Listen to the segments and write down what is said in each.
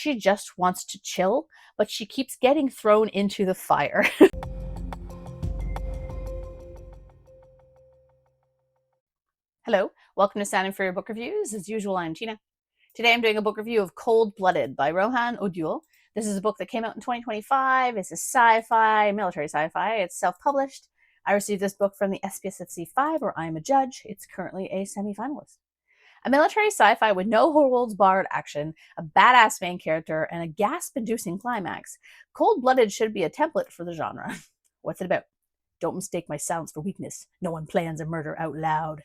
She just wants to chill, but she keeps getting thrown into the fire. Hello, welcome to Sound and Fury Book Reviews. As usual, I'm Tina. Today I'm doing a book review of Cold Blooded by Rohan O'Duill. This is a book that came out in 2025. It's a sci-fi, military sci-fi. It's self-published. I received this book from the SPSFC 5, where I'm a judge. It's currently a semi-finalist. A military sci-fi with no holds barred action, a badass main character, and a gasp-inducing climax. Cold Blooded should be a template for the genre. What's it about? Don't mistake my sounds for weakness. No one plans a murder out loud.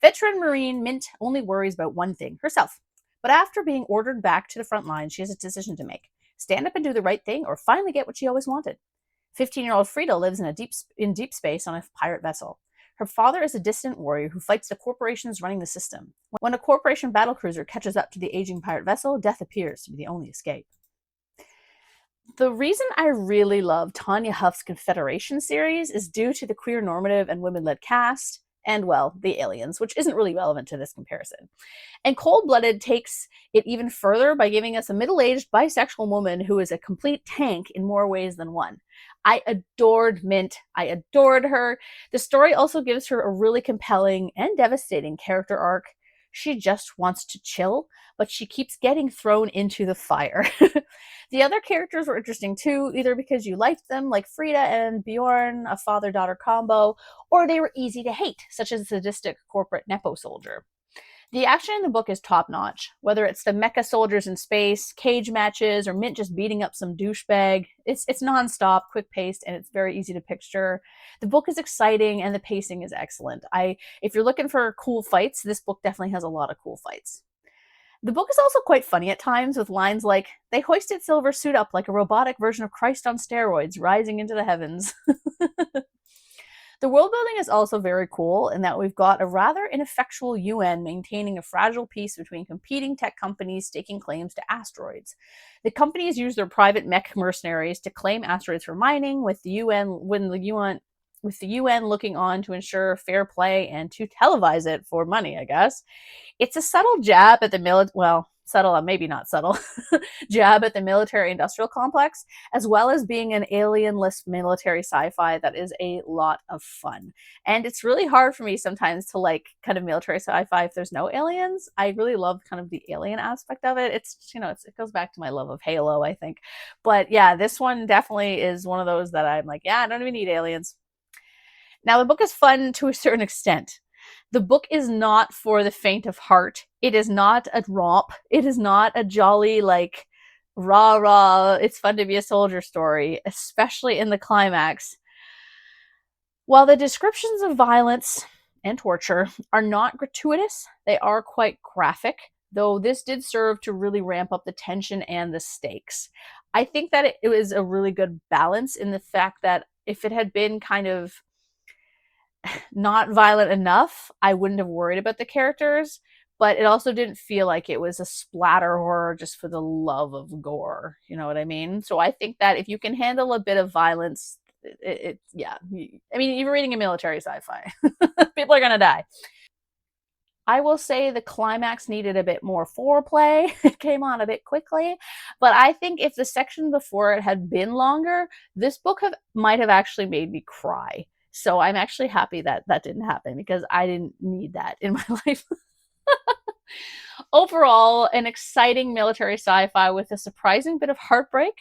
Veteran Marine Mint only worries about one thing, herself. But after being ordered back to the front line, she has a decision to make. Stand up and do the right thing, or finally get what she always wanted. 15-year-old Frida lives in deep space on a pirate vessel. Her father is a distant warrior who fights the corporations running the system. When a corporation battlecruiser catches up to the aging pirate vessel, death appears to be the only escape. The reason I really love Tanya Huff's Confederation series is due to the queer normative and women-led cast, and, well, the aliens, which isn't really relevant to this comparison. And Cold Blooded takes it even further by giving us a middle-aged bisexual woman who is a complete tank in more ways than one. I adored Mint. I adored her. The story also gives her a really compelling and devastating character arc. She just wants to chill, but she keeps getting thrown into the fire. The other characters were interesting too, either because you liked them, like Frida and Bjorn, a father-daughter combo, or they were easy to hate, such as the sadistic corporate Nepo soldier. The action in the book is top-notch, whether it's the mecha soldiers in space, cage matches, or Mint just beating up some douchebag. It's non-stop, quick-paced, and it's very easy to picture. The book is exciting, and the pacing is excellent. If you're looking for cool fights, this book definitely has a lot of cool fights. The book is also quite funny at times, with lines like, "They hoisted Silver's suit up like a robotic version of Christ on steroids, rising into the heavens." The world building is also very cool in that we've got a rather ineffectual UN maintaining a fragile peace between competing tech companies staking claims to asteroids. The companies use their private mech mercenaries to claim asteroids for mining, with the UN looking on to ensure fair play and to televise it for money, I guess. It's a subtle jab at the subtle and maybe not subtle, jab at the military-industrial complex, as well as being an alienless military sci-fi that is a lot of fun. And it's really hard for me sometimes to like kind of military sci-fi if there's no aliens. I really love kind of the alien aspect of it. It goes back to my love of Halo, I think. But yeah, this one definitely is one of those that I'm like, yeah, I don't even need aliens. Now, the book is fun to a certain extent. The book is not for the faint of heart. It is not a romp. It is not a jolly, like, rah rah, it's fun to be a soldier story, especially in the climax. While the descriptions of violence and torture are not gratuitous, they are quite graphic, though this did serve to really ramp up the tension and the stakes. I think that it was a really good balance in the fact that if it had been kind of not violent enough, I wouldn't have worried about the characters, but it also didn't feel like it was a splatter horror just for the love of gore. You know what I mean? So I think that if you can handle a bit of violence, yeah. I mean, you're reading a military sci-fi. People are gonna die. I will say the climax needed a bit more foreplay. It came on a bit quickly, but I think if the section before it had been longer, this book might have actually made me cry. So I'm actually happy that that didn't happen, because I didn't need that in my life. Overall, an exciting military sci-fi with a surprising bit of heartbreak.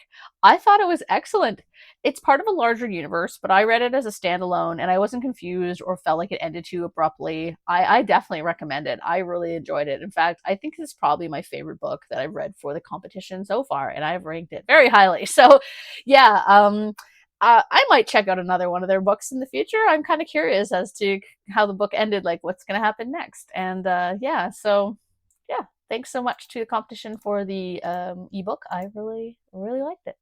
I thought it was excellent. It's part of a larger universe, but I read it as a standalone and I wasn't confused or felt like it ended too abruptly. I definitely recommend it. I really enjoyed it. In fact, I think this is probably my favorite book that I've read for the competition so far, and I've ranked it very highly. So, yeah, I might check out another one of their books in the future. I'm kind of curious as to how the book ended, like what's going to happen next. And yeah, so yeah, thanks so much to the competition for the ebook. I really, really liked it.